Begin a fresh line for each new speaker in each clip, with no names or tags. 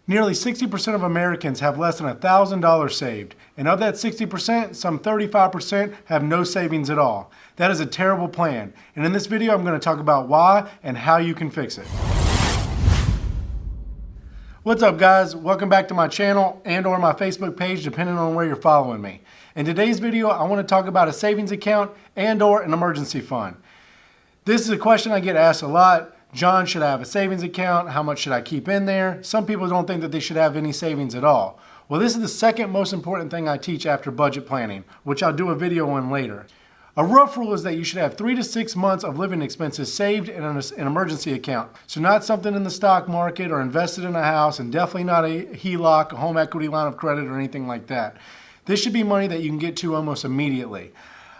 Nearly 60% of Americans have less than $1,000 saved, and of that 60%, some 35% have no savings at all. That is a terrible plan, and in this video I'm going to talk about why and how you can fix it. What's up guys? Welcome back to my channel and or my Facebook page depending on where you're following me. In today's video I want to talk about a savings account and or an emergency fund. This is a question I get asked a lot. John, should I have a savings account? How much should I keep in there? Some people don't think that they should have any savings at all. Well, this is the second most important thing I teach after budget planning, which I'll do a video on later. A rough rule is that you should have 3 to 6 months of living expenses saved in an emergency account. So not something in the stock market or invested in a house, and definitely not a HELOC, a home equity line of credit or anything like that. This should be money that you can get to almost immediately.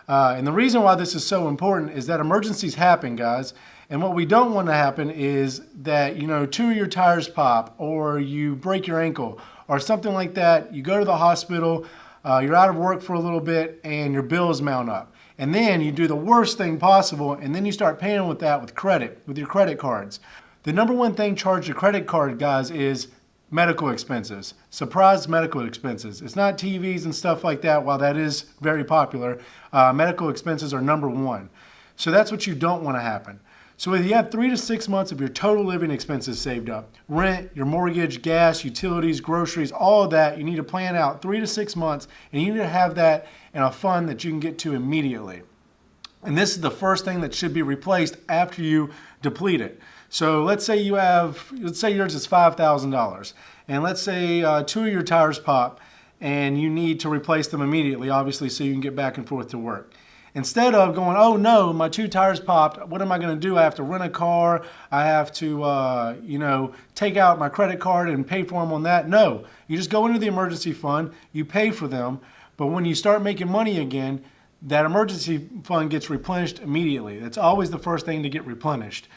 And the reason why this is so important is that emergencies happen, guys. And what we don't want to happen is that, two of your tires pop or you break your ankle or something like that. You go to the hospital, you're out of work for a little bit and your bills mount up. And then you do the worst thing possible and then you start paying with that with credit, with your credit cards. The number one thing charged to credit card, guys, is medical expenses. Surprise medical expenses. It's not TVs and stuff like that, while that is very popular. Medical expenses are number one. So that's what you don't want to happen. So if you have 3 to 6 months of your total living expenses saved up, rent, your mortgage, gas, utilities, groceries, all of that, you need to plan out 3 to 6 months, and you need to have that in a fund that you can get to immediately. And this is the first thing that should be replaced after you deplete it. So let's say yours is $5,000, and let's say 2 of your tires pop, and you need to replace them immediately, obviously, so you can get back and forth to work. Instead of going, oh no, my 2 tires popped, what am I going to do? I have to rent a car, I have to take out my credit card and pay for them on that. No, you just go into the emergency fund, you pay for them, but when you start making money again, that emergency fund gets replenished immediately. That's always the first thing to get replenished.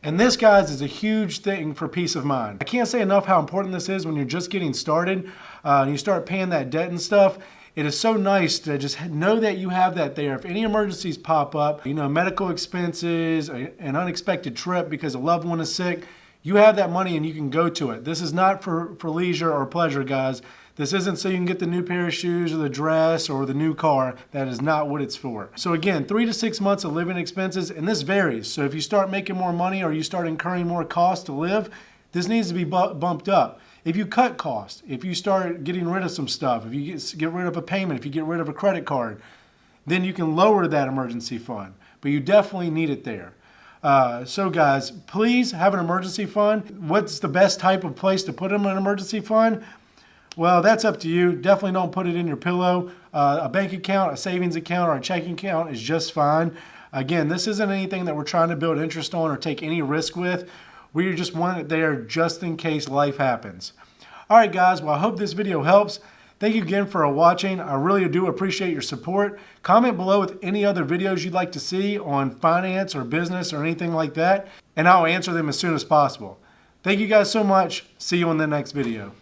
And this, guys, is a huge thing for peace of mind. I can't say enough how important this is when you're just getting started and you start paying that debt and stuff. It is so nice to just know that you have that there. If any emergencies pop up, medical expenses, an unexpected trip because a loved one is sick, you have that money and you can go to it. This is not for leisure or pleasure, guys. This isn't so you can get the new pair of shoes or the dress or the new car. That is not what it's for. So again, 3 to 6 months of living expenses, and this varies. So if you start making more money or you start incurring more costs to live, this needs to be bumped up. If you cut costs, if you start getting rid of some stuff, if you get rid of a payment, if you get rid of a credit card, then you can lower that emergency fund. But you definitely need it there. So guys, please have an emergency fund. What's the best type of place to put them in an emergency fund? Well, that's up to you. Definitely don't put it in your pillow. A bank account, a savings account, or a checking account is just fine. Again, this isn't anything that we're trying to build interest on or take any risk with. We just want it there just in case life happens. All right, guys. Well, I hope this video helps. Thank you again for watching. I really do appreciate your support. Comment below with any other videos you'd like to see on finance or business or anything like that, and I'll answer them as soon as possible. Thank you guys so much. See you in the next video.